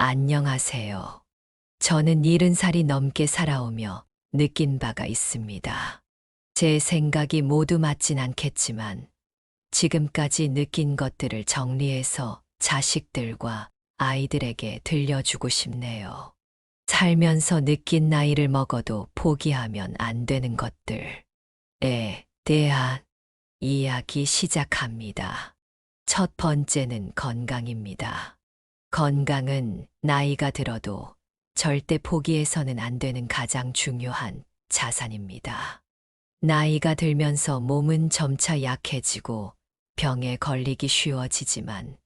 안녕하세요. 저는 70살이 넘게 살아오며 느낀 바가 있습니다. 제 생각이 모두 맞진 않겠지만 지금까지 느낀 것들을 정리해서 자식들과 아이들에게 들려주고 싶네요. 살면서 느낀 나이를 먹어도 포기하면 안 되는 것들에 대한 이야기 시작합니다. 첫 번째는 건강입니다. 건강은 나이가 들어도 절대 포기해서는 안 되는 가장 중요한 자산입니다. 나이가 들면서 몸은 점차 약해지고 병에 걸리기 쉬워지지만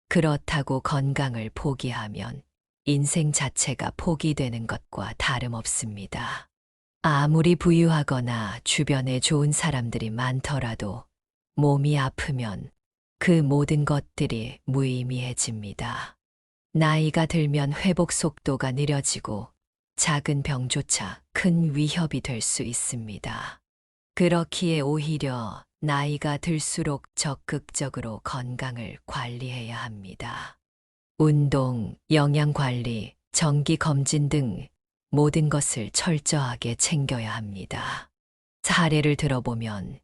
그렇다고 건강을 포기하면 인생 자체가 포기되는 것과 다름없습니다. 아무리 부유하거나 주변에 좋은 사람들이 많더라도 몸이 아프면 그 모든 것들이 무의미해집니다. 나이가 들면 회복 속도가 느려지고 작은 병조차 큰 위협이 될 수 있습니다. 그렇기에 오히려 나이가 들수록 적극적으로 건강을 관리해야 합니다. 운동, 영양관리, 정기검진 등 모든 것을 철저하게 챙겨야 합니다. 사례를 들어보면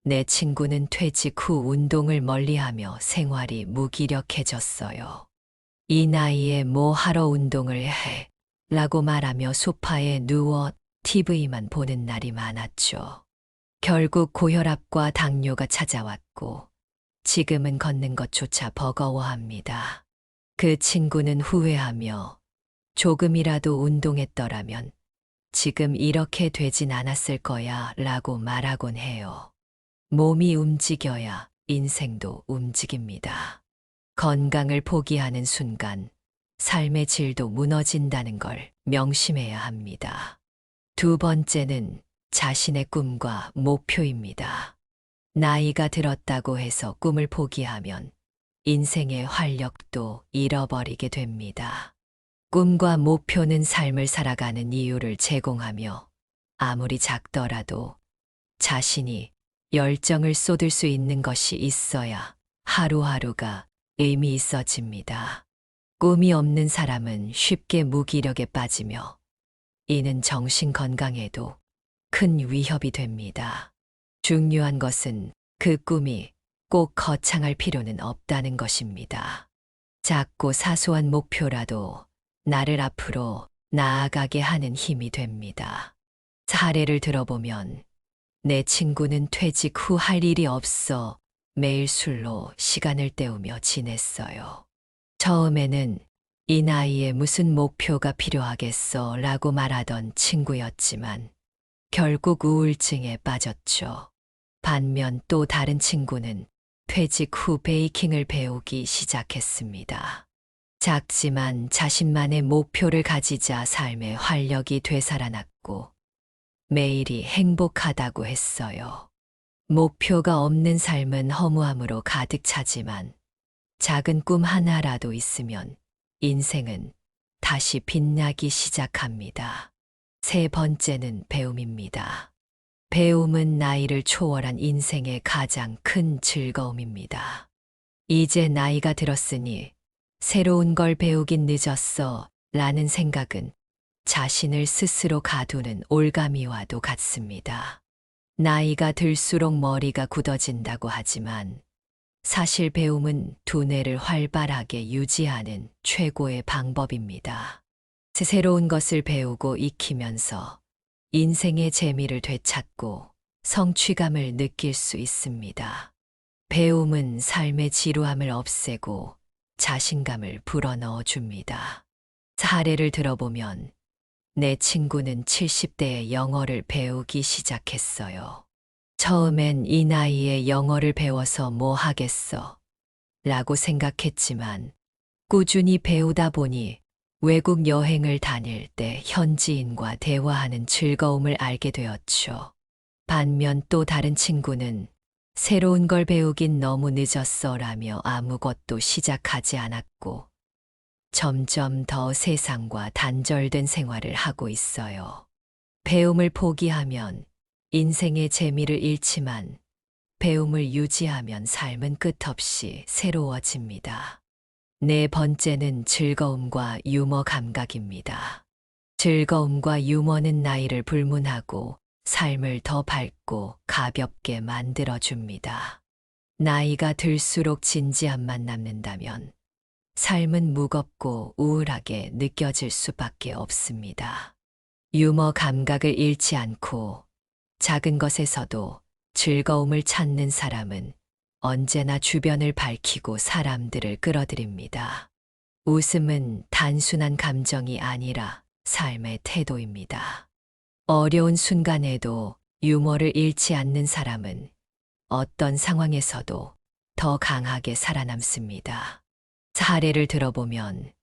내 친구는 퇴직 후 운동을 멀리하며 생활이 무기력해졌어요. 이 나이에 뭐 하러 운동을 해? 라고 말하며 소파에 누워 TV만 보는 날이 많았죠. 결국 고혈압과 당뇨가 찾아왔고 지금은 걷는 것조차 버거워합니다. 그 친구는 후회하며 조금이라도 운동했더라면 지금 이렇게 되진 않았을 거야 라고 말하곤 해요. 몸이 움직여야 인생도 움직입니다. 건강을 포기하는 순간 삶의 질도 무너진다는 걸 명심해야 합니다. 두 번째는 자신의 꿈과 목표입니다. 나이가 들었다고 해서 꿈을 포기하면 인생의 활력도 잃어버리게 됩니다. 꿈과 목표는 삶을 살아가는 이유를 제공하며 아무리 작더라도 자신이 열정을 쏟을 수 있는 것이 있어야 하루하루가 의미 있어집니다. 꿈이 없는 사람은 쉽게 무기력에 빠지며 이는 정신 건강에도 큰 위협이 됩니다. 중요한 것은 그 꿈이 꼭 거창할 필요는 없다는 것입니다. 작고 사소한 목표라도 나를 앞으로 나아가게 하는 힘이 됩니다. 사례를 들어보면 내 친구는 퇴직 후 할 일이 없어 매일 술로 시간을 때우며 지냈어요. 처음에는 이 나이에 무슨 목표가 필요하겠어 라고 말하던 친구였지만 결국 우울증에 빠졌죠. 반면 또 다른 친구는 퇴직 후 베이킹을 배우기 시작했습니다. 작지만 자신만의 목표를 가지자 삶의 활력이 되살아났고 매일이 행복하다고 했어요. 목표가 없는 삶은 허무함으로 가득 차지만 작은 꿈 하나라도 있으면 인생은 다시 빛나기 시작합니다. 세 번째는 배움입니다. 배움은 나이를 초월한 인생의 가장 큰 즐거움입니다. 이제 나이가 들었으니 새로운 걸 배우긴 늦었어 라는 생각은 자신을 스스로 가두는 올가미와도 같습니다. 나이가 들수록 머리가 굳어진다고 하지만 사실 배움은 두뇌를 활발하게 유지하는 최고의 방법입니다. 새로운 것을 배우고 익히면서 인생의 재미를 되찾고 성취감을 느낄 수 있습니다. 배움은 삶의 지루함을 없애고 자신감을 불어넣어 줍니다. 사례를 들어보면 내 친구는 70대에 영어를 배우기 시작했어요. 처음엔 이 나이에 영어를 배워서 뭐 하겠어? 라고 생각했지만 꾸준히 배우다 보니 외국 여행을 다닐 때 현지인과 대화하는 즐거움을 알게 되었죠. 반면 또 다른 친구는 새로운 걸 배우긴 너무 늦었어 라며 아무것도 시작하지 않았고 점점 더 세상과 단절된 생활을 하고 있어요. 배움을 포기하면 인생의 재미를 잃지만 배움을 유지하면 삶은 끝없이 새로워집니다. 네 번째는 즐거움과 유머 감각입니다. 즐거움과 유머는 나이를 불문하고 삶을 더 밝고 가볍게 만들어줍니다. 나이가 들수록 진지함만 남는다면 삶은 무겁고 우울하게 느껴질 수밖에 없습니다. 유머 감각을 잃지 않고 작은 것에서도 즐거움을 찾는 사람은 언제나 주변을 밝히고 사람들을 끌어들입니다. 웃음은 단순한 감정이 아니라 삶의 태도입니다. 어려운 순간에도 유머를 잃지 않는 사람은 어떤 상황에서도 더 강하게 살아남습니다. 사례를 들어보면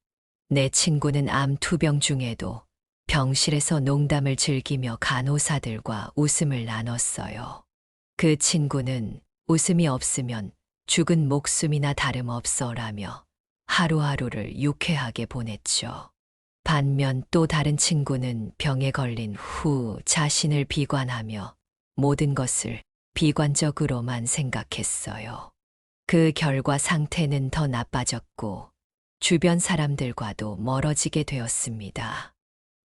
내 친구는 암 투병 중에도 병실에서 농담을 즐기며 간호사들과 웃음을 나눴어요. 그 친구는 웃음이 없으면 죽은 목숨이나 다름없어라며 하루하루를 유쾌하게 보냈죠. 반면 또 다른 친구는 병에 걸린 후 자신을 비관하며 모든 것을 비관적으로만 생각했어요. 그 결과 상태는 더 나빠졌고 주변 사람들과도 멀어지게 되었습니다.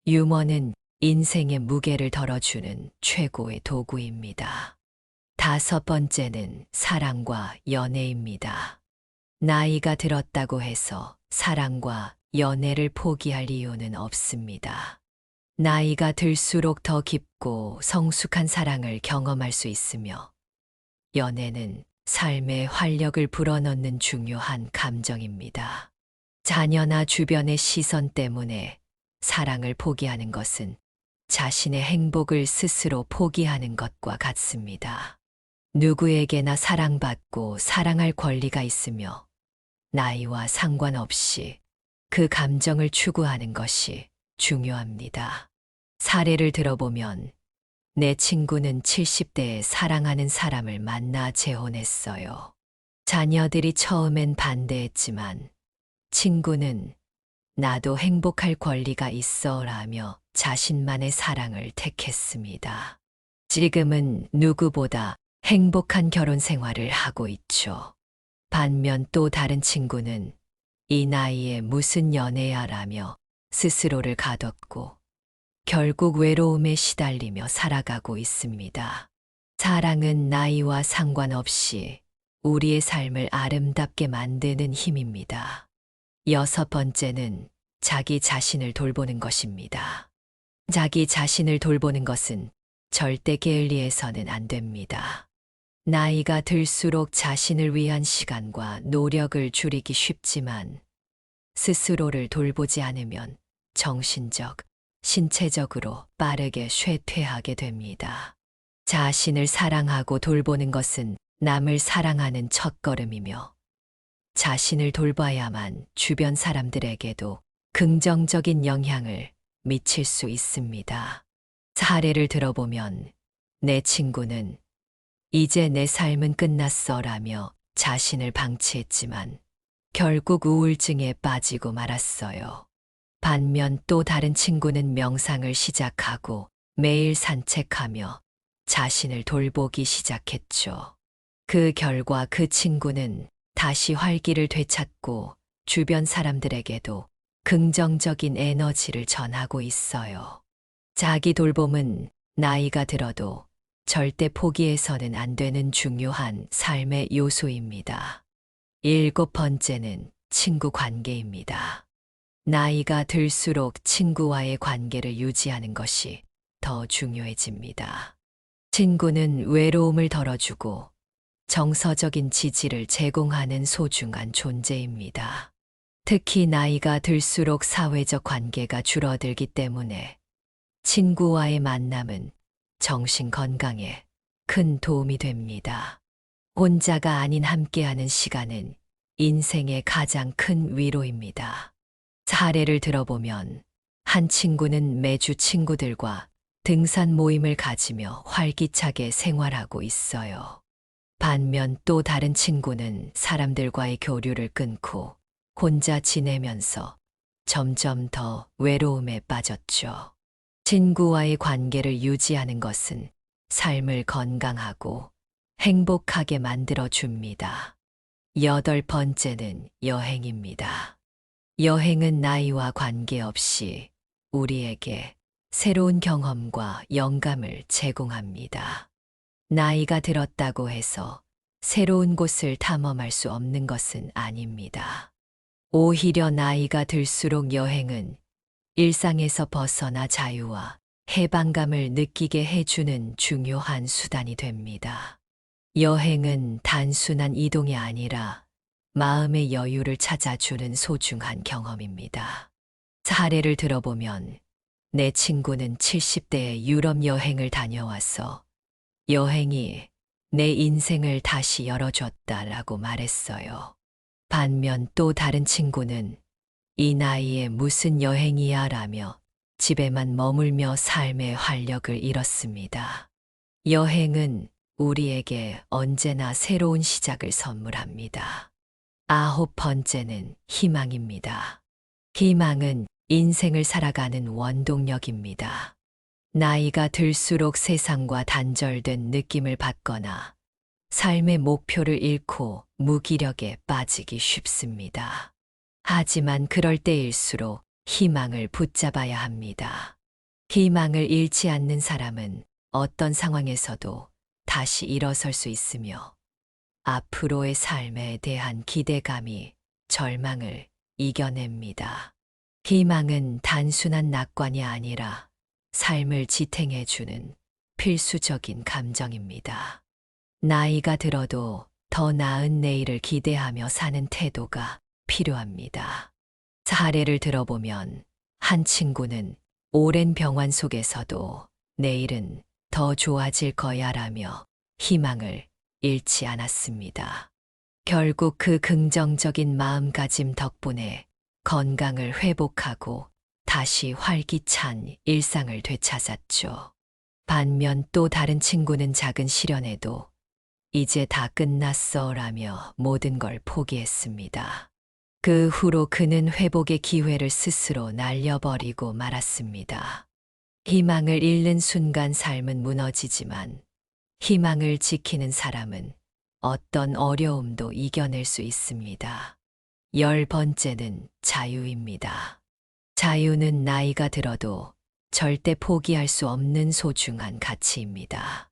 유머는 인생의 무게를 덜어주는 최고의 도구입니다. 다섯 번째는 사랑과 연애입니다. 나이가 들었다고 해서 사랑과 연애를 포기할 이유는 없습니다. 나이가 들수록 더 깊고 성숙한 사랑을 경험할 수 있으며 연애는 삶의 활력을 불어넣는 중요한 감정입니다. 자녀나 주변의 시선 때문에 사랑을 포기하는 것은 자신의 행복을 스스로 포기하는 것과 같습니다. 누구에게나 사랑받고 사랑할 권리가 있으며 나이와 상관없이 그 감정을 추구하는 것이 중요합니다. 사례를 들어보면 내 친구는 70대에 사랑하는 사람을 만나 재혼했어요. 자녀들이 처음엔 반대했지만 친구는 나도 행복할 권리가 있어 라며 자신만의 사랑을 택했습니다. 지금은 누구보다 행복한 결혼 생활을 하고 있죠. 반면 또 다른 친구는 이 나이에 무슨 연애야 라며 스스로를 가뒀고 결국 외로움에 시달리며 살아가고 있습니다. 사랑은 나이와 상관없이 우리의 삶을 아름답게 만드는 힘입니다. 여섯 번째는 자기 자신을 돌보는 것입니다. 자기 자신을 돌보는 것은 절대 게을리해서는 안 됩니다. 나이가 들수록 자신을 위한 시간과 노력을 줄이기 쉽지만 스스로를 돌보지 않으면 정신적, 신체적으로 빠르게 쇠퇴하게 됩니다. 자신을 사랑하고 돌보는 것은 남을 사랑하는 첫걸음이며 자신을 돌봐야만 주변 사람들에게도 긍정적인 영향을 미칠 수 있습니다. 사례를 들어보면 내 친구는 이제 내 삶은 끝났어라며 자신을 방치했지만 결국 우울증에 빠지고 말았어요. 반면 또 다른 친구는 명상을 시작하고 매일 산책하며 자신을 돌보기 시작했죠. 그 결과 그 친구는 다시 활기를 되찾고 주변 사람들에게도 긍정적인 에너지를 전하고 있어요. 자기 돌봄은 나이가 들어도 절대 포기해서는 안 되는 중요한 삶의 요소입니다. 일곱 번째는 친구 관계입니다. 나이가 들수록 친구와의 관계를 유지하는 것이 더 중요해집니다. 친구는 외로움을 덜어주고 정서적인 지지를 제공하는 소중한 존재입니다. 특히 나이가 들수록 사회적 관계가 줄어들기 때문에 친구와의 만남은 정신 건강에 큰 도움이 됩니다. 혼자가 아닌 함께하는 시간은 인생의 가장 큰 위로입니다. 사례를 들어보면 한 친구는 매주 친구들과 등산 모임을 가지며 활기차게 생활하고 있어요. 반면 또 다른 친구는 사람들과의 교류를 끊고 혼자 지내면서 점점 더 외로움에 빠졌죠. 친구와의 관계를 유지하는 것은 삶을 건강하고 행복하게 만들어 줍니다. 8번째는 여행입니다. 여행은 나이와 관계없이 우리에게 새로운 경험과 영감을 제공합니다. 나이가 들었다고 해서 새로운 곳을 탐험할 수 없는 것은 아닙니다. 오히려 나이가 들수록 여행은 일상에서 벗어나 자유와 해방감을 느끼게 해주는 중요한 수단이 됩니다. 여행은 단순한 이동이 아니라 마음의 여유를 찾아주는 소중한 경험입니다. 사례를 들어보면 내 친구는 70대에 유럽 여행을 다녀와서 여행이 내 인생을 다시 열어줬다라고 말했어요. 반면 또 다른 친구는 이 나이에 무슨 여행이야 라며 집에만 머물며 삶의 활력을 잃었습니다. 여행은 우리에게 언제나 새로운 시작을 선물합니다. 9번째는 희망입니다. 희망은 인생을 살아가는 원동력입니다. 나이가 들수록 세상과 단절된 느낌을 받거나 삶의 목표를 잃고 무기력에 빠지기 쉽습니다. 하지만 그럴 때일수록 희망을 붙잡아야 합니다. 희망을 잃지 않는 사람은 어떤 상황에서도 다시 일어설 수 있으며 앞으로의 삶에 대한 기대감이 절망을 이겨냅니다. 희망은 단순한 낙관이 아니라 삶을 지탱해주는 필수적인 감정입니다. 나이가 들어도 더 나은 내일을 기대하며 사는 태도가 필요합니다. 사례를 들어보면 한 친구는 오랜 병환 속에서도 내일은 더 좋아질 거야 라며 희망을 잃지 않았습니다. 결국 그 긍정적인 마음가짐 덕분에 건강을 회복하고 다시 활기찬 일상을 되찾았죠. 반면 또 다른 친구는 작은 시련에도 이제 다 끝났어 라며 모든 걸 포기했습니다. 그 후로 그는 회복의 기회를 스스로 날려버리고 말았습니다. 희망을 잃는 순간 삶은 무너지지만 희망을 지키는 사람은 어떤 어려움도 이겨낼 수 있습니다. 10번째는 자유입니다. 자유는 나이가 들어도 절대 포기할 수 없는 소중한 가치입니다.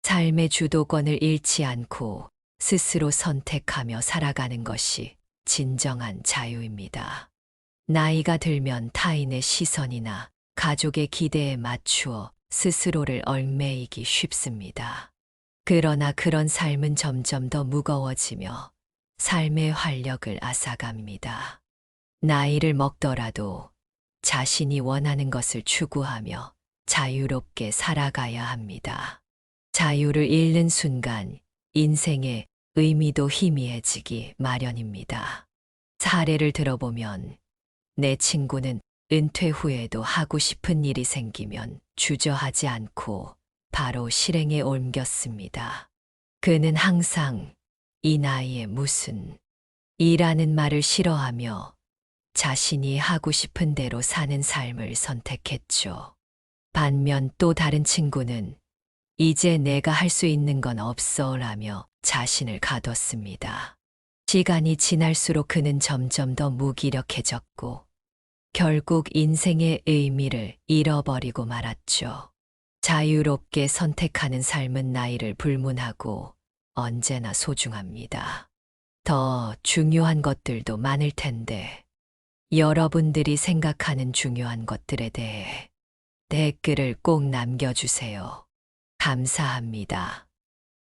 삶의 주도권을 잃지 않고 스스로 선택하며 살아가는 것이 진정한 자유입니다. 나이가 들면 타인의 시선이나 가족의 기대에 맞추어 스스로를 얽매이기 쉽습니다. 그러나 그런 삶은 점점 더 무거워지며 삶의 활력을 앗아갑니다. 나이를 먹더라도 자신이 원하는 것을 추구하며 자유롭게 살아가야 합니다. 자유를 잃는 순간 인생의 의미도 희미해지기 마련입니다. 사례를 들어보면 내 친구는 은퇴 후에도 하고 싶은 일이 생기면 주저하지 않고 바로 실행에 옮겼습니다. 그는 항상 이 나이에 무슨 이라는 말을 싫어하며 자신이 하고 싶은 대로 사는 삶을 선택했죠. 반면 또 다른 친구는 이제 내가 할 수 있는 건 없어 라며 자신을 가뒀습니다. 시간이 지날수록 그는 점점 더 무기력해졌고 결국 인생의 의미를 잃어버리고 말았죠. 자유롭게 선택하는 삶은 나이를 불문하고 언제나 소중합니다. 더 중요한 것들도 많을 텐데 여러분들이 생각하는 중요한 것들에 대해 댓글을 꼭 남겨주세요. 감사합니다.